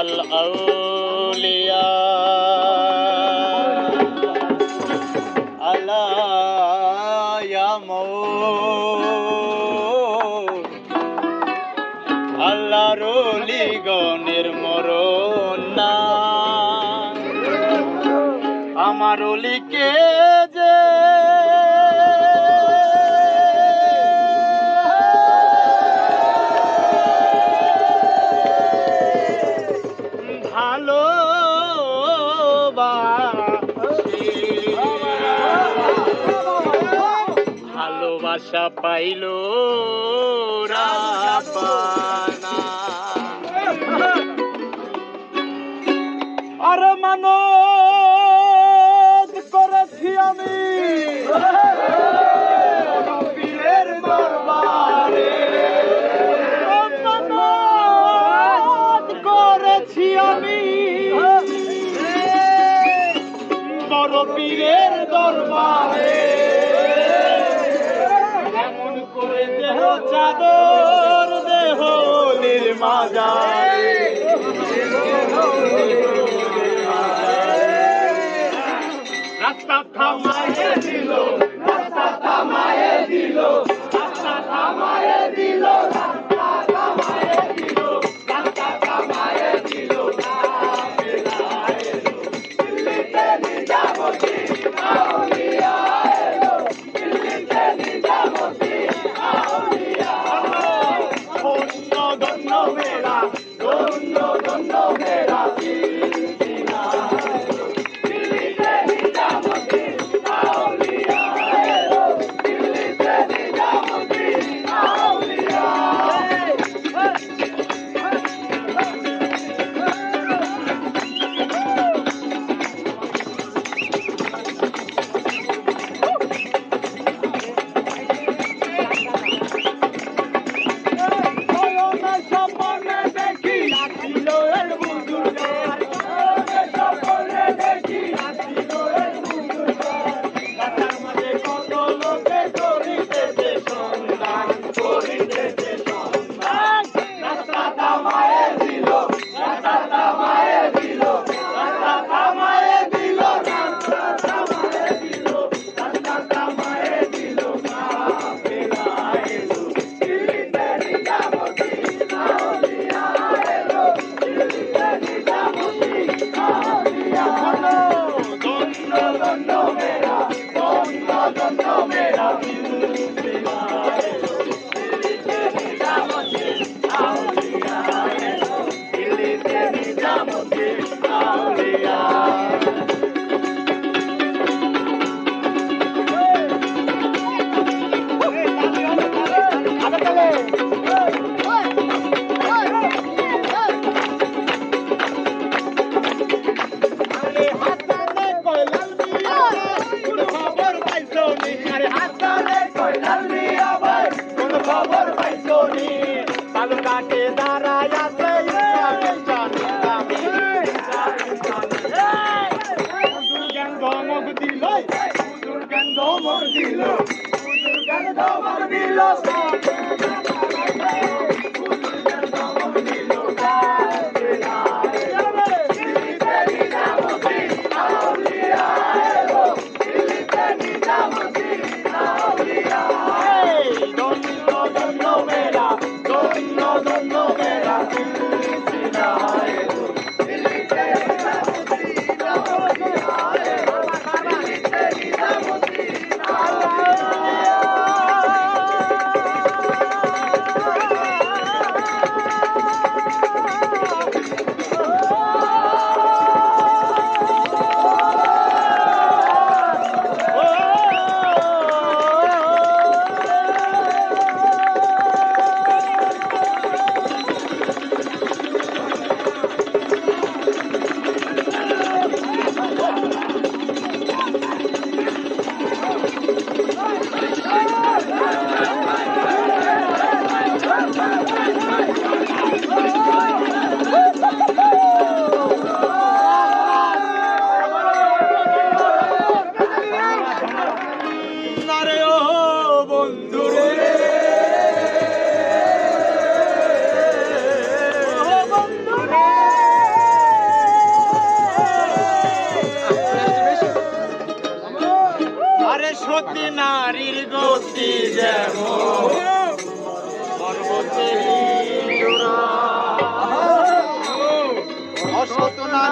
الأولياء ألا يموت আল্লাহর ওলি গণের মরণ না আমার ওলিকে যে ভালোবাসা পাইল রাব্বানা আর মানত করেছি আমি পীরের দরবারে মানত করেছি আমি বড় পীরের দরবারে এমন করে দেহ চাদর দেহ নির্মাজারে রাস্তা থামায়ে দিল রাস্তা থামায়ে দিল রাস্তা থামায়ে দিল রাস্তা থামায়ে দিল রাস্তা থামায়ে দিল দিল্লিতে নিজামতি আউলিয়া এলো দিল্লিতে নিজামতি আউলিয়া ধন্য ধন্য মেরা ধন্য ধন্য মেরা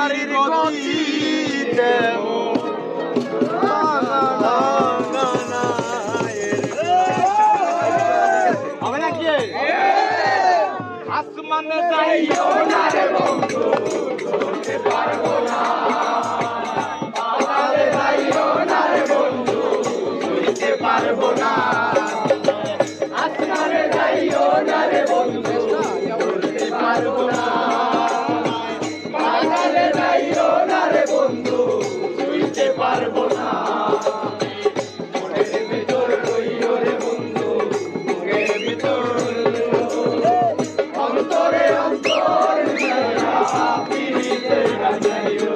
নারীর গতি তেমন হবে নাকি আসমানে যাইও না রে বন্ধু ধরতে পারবো না পাতালে যাইও না রে বন্ধু ধরতে পারবো না আসমানে যাইও না রে বন্ধু ধরতে পারবো না পাতালে যাইও না রে বন্ধু ধরতে পারবো না মনের ভিতর রইও রে বন্ধু মনের ভিতর অন্তরে অন্তর পিড়িতে গাইও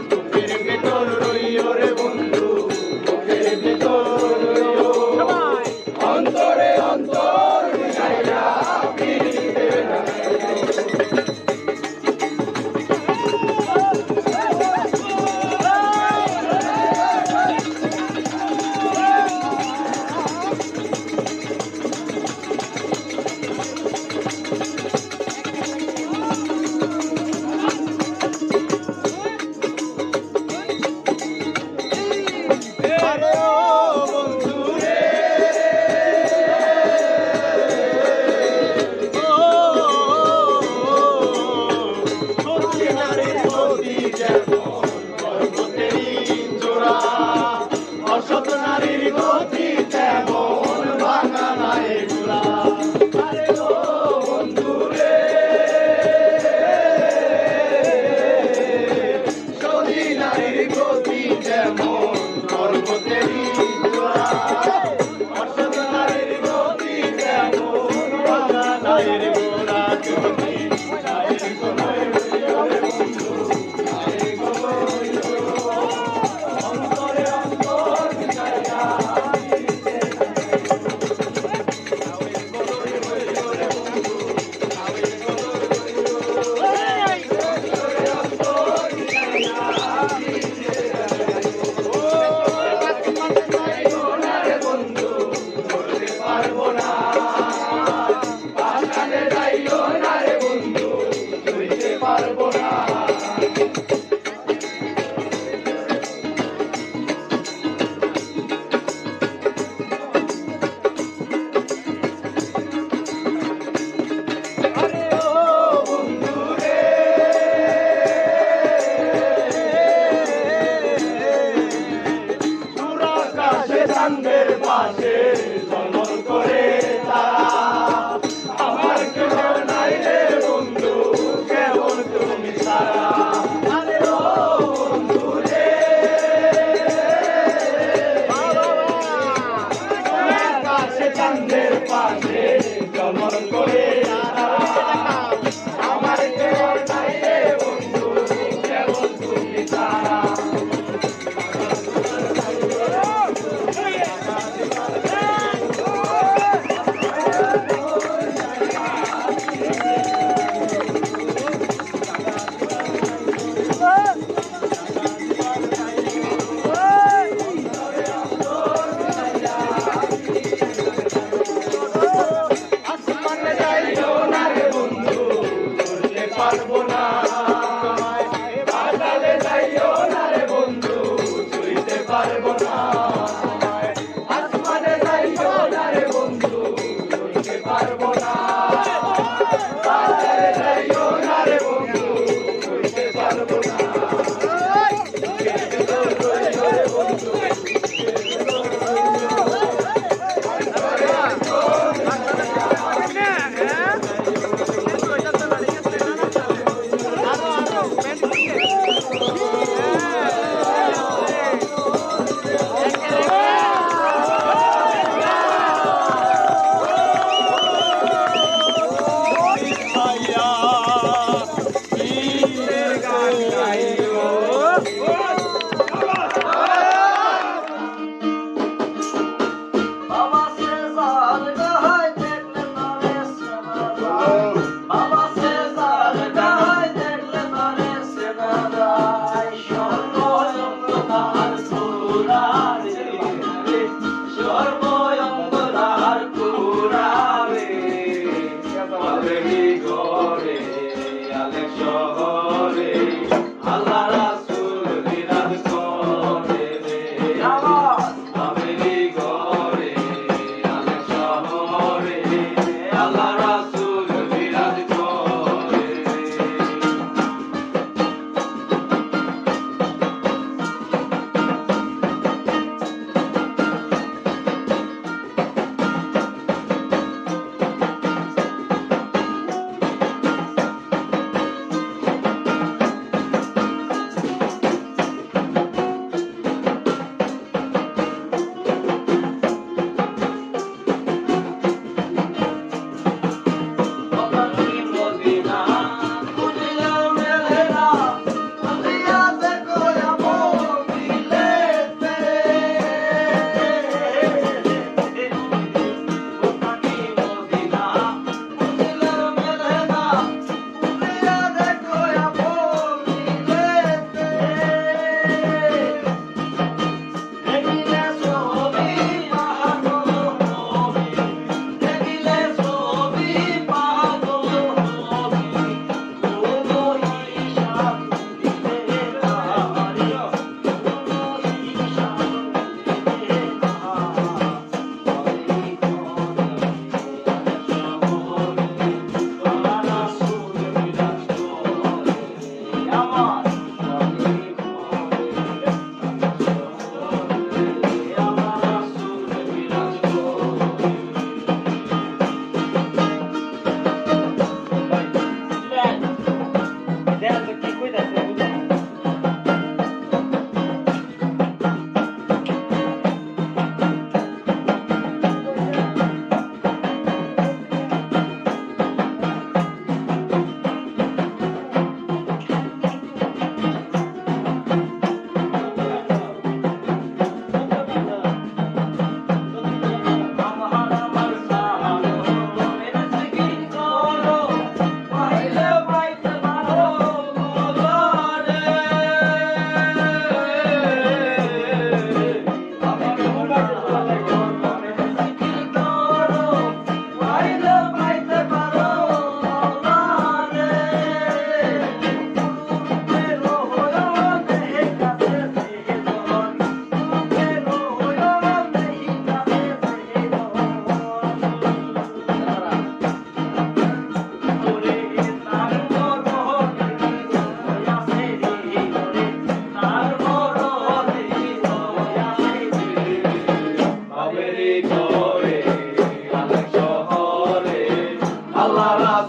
মনের ভিতর রইও রে বন্ধু মনের ভিতর রইও অন্তরে অন্তর গাইয়া পিড়িতে অসৎ নারীর গতি তেমন ভাঙা নাই গুলা আরে ও বন্ধু রে সতী নারীর গতি তেমন পর্বতেরই চূড়া অসৎ নারীর গতি তেমন ভাঙা নাই রে গোরা তুমি নারীর গলায় রইও রে বন্ধু নারীর গলায় রইও অন্তরে অন্তর গাইয়া বন্ধু ধরতে পারবো না পাতালে যাইও না রে বন্ধু ধরতে পারবো না আরে ও বন্ধু রে সুরাকাশে চাঁদের পাশে জন্মন করে তারা আমার কেউ নাই রে বন্ধু কেবল তুমি সারা আরে ও বন্ধু রে সুরাকাশে চাঁদের পাশে জন্মন করে তারা আমার কেউ নাই রে বন্ধু কেবল তুমি সারা আসমানে যাইও না রে বন্ধু ধরতে পারবো না পাতালে যাইও না রে বন্ধু ধরতে পারবো না আসমানে যাইও না রে বন্ধু ধরতে পারবো না পাতালে যাইও না রে বন্ধু ধরতে পারবো না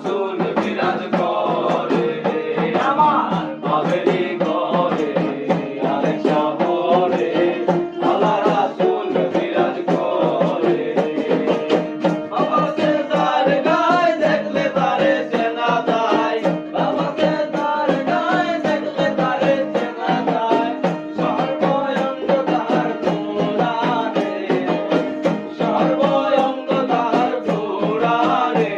রাসূল বিরাজ করে আমার বাবেরই ঘরে আলেক শহরে আল্লাহ রাসূল বিরাজ করে বাবাকে তার গায়ে দেখলে তারে চেনা যায় বাবাকে তার গায়ে দেখলে তারে চেনা যায় সর্বঙ্গ তার পুরাণে সর্বঙ্গ তার পুরাণে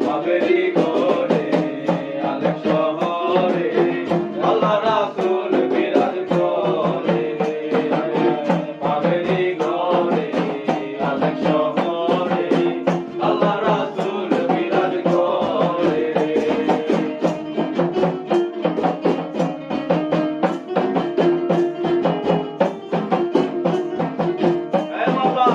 বাবেরই ঘরে আলেক শহরে আল্লাহ রাসূল বিরাজ করে বাবেরই ঘরে আলেক শহরে আল্লাহ রাসূল বিরাজ করে এই বাবা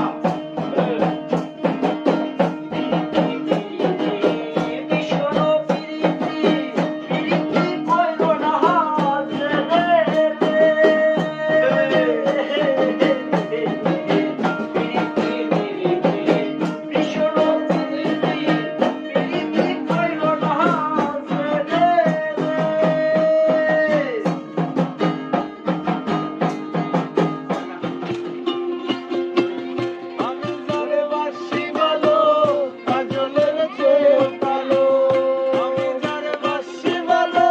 আমি যারে বাসি ভালো কাজলের চেয়েও কালো আমি যারে বাসি ভালো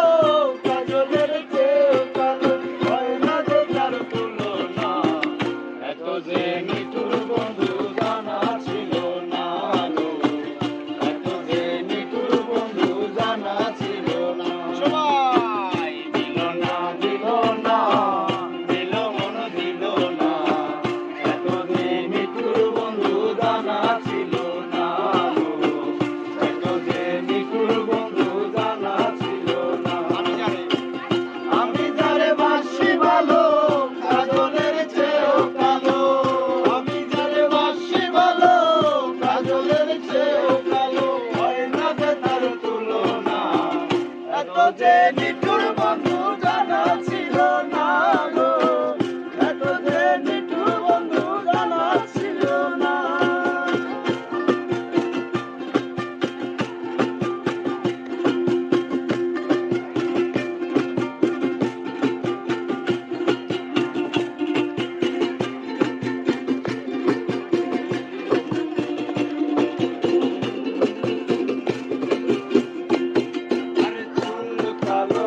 কাজলের চেয়েও কালো হয় না যে তার তুলনা এত যে নিঠুর বন্ধু জানা ছিল না গো এত যে নিঠুর বন্ধু জানা ছিল না সবাই দিল না দিল না দিল মন দিল না এত যে নিঠুর বন্ধু জানা ছিল না গো এত যে নিঠুর বন্ধু জানা ছিল না আমি যারে বাসি ভালো কাজলের চেয়েও কালো আমি যারে বাসি ভালো কাজলের চেয়েও কালো হয় না যে তার তুলনা এত যে নিঠুর বন্ধু জানা ছিল না গো এত যে নিঠুর বন্ধু জানা ছিল না আরে চুল কালো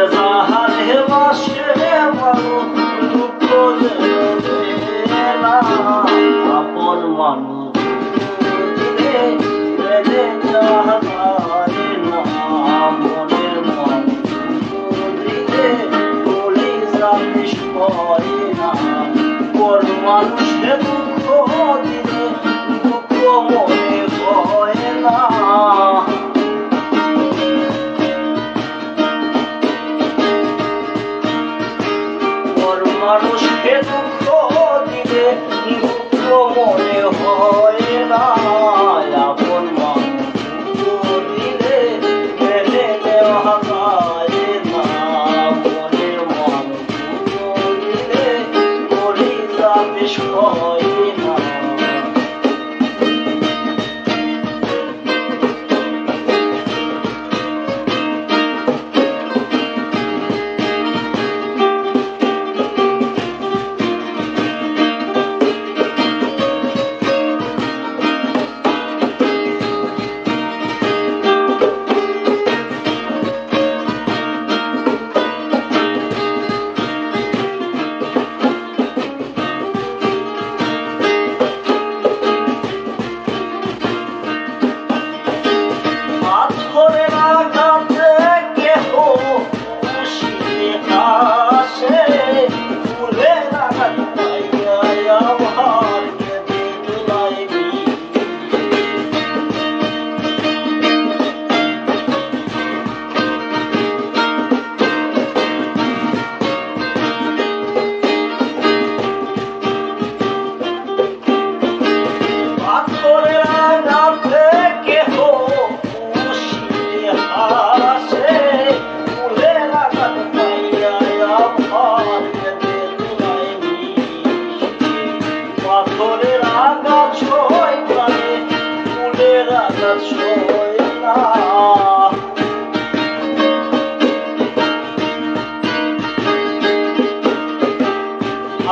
যাহারে বাসে ভালো দুঃখ দেবে না আপন মানুষ দিলে মেনে নেওয়া যায় না মনের মানুষ দিলে বলি জানিস হয় না পর মানুষে দুঃখ দিলে দুঃখ মনে হয় না মানুষকে দুঃখ দিলে দুঃখ মনে হয় না আপন মানুষ দিলে মেনে নেওয়া যায় না মনের মানুষ দিলে বলি জানিস হয় না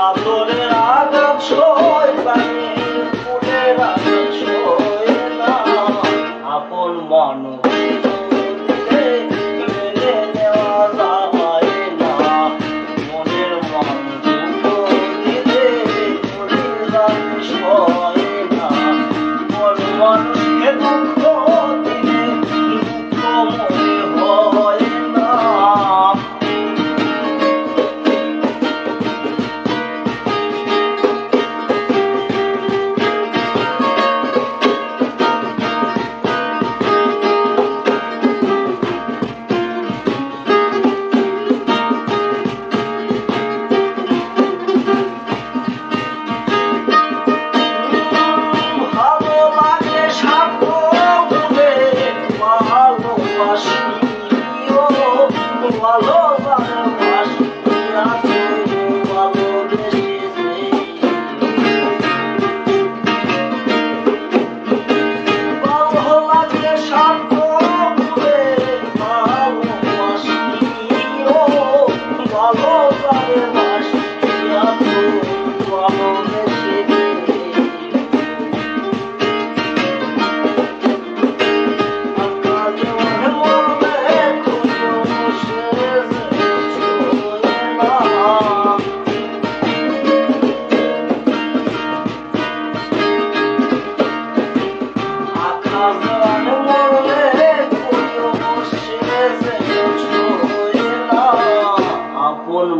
আদরের আঘাত সই পানে ফুলের আঘাত সই না আপন মানুষ মেনে নেওয়া যায় না মনের মানুষ দিলে বলি জানিস হয় না পর মানুষকে দুঃখ দিলে দুঃখ মনে হয় না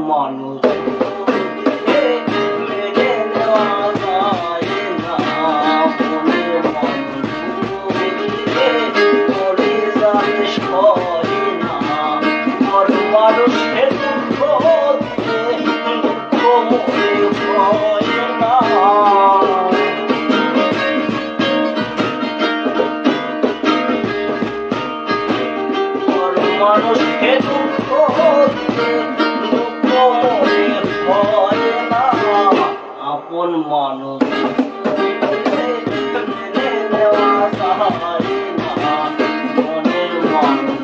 মানুষ মেনে নেওয়া যায় না মনের মানুষ বলি জানিস হয় না পর মানুষকে দুঃখ দিলে দুঃখ মনে হয় না মানুষকে দুঃখ দিলে দুঃখ মনে হয় না আপন মানুষ মেনে নেওয়া যায় না মনের মানুষ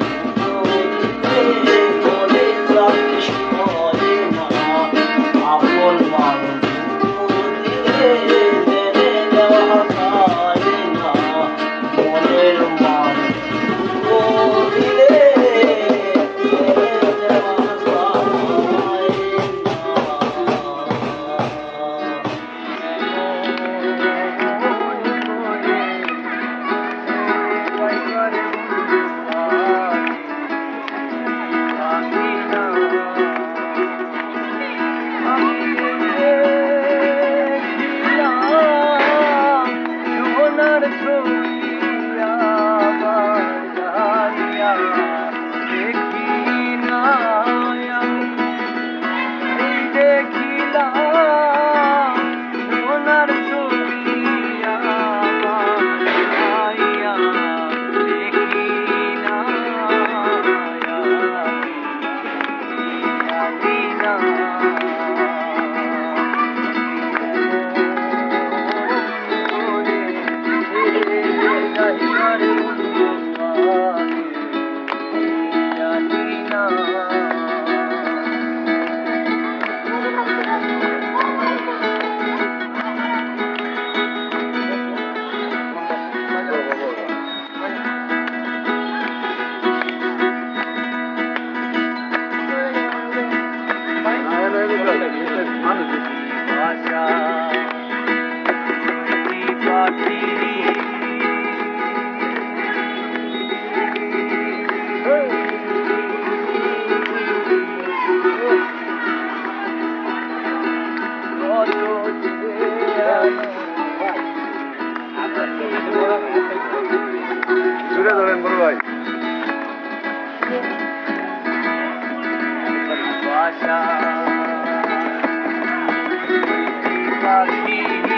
দিলে বলি জানিস হয় না আপন মানুষ দিলে মেনে নেওয়া যায় না মনের মানুষ দিলে আশা পাখি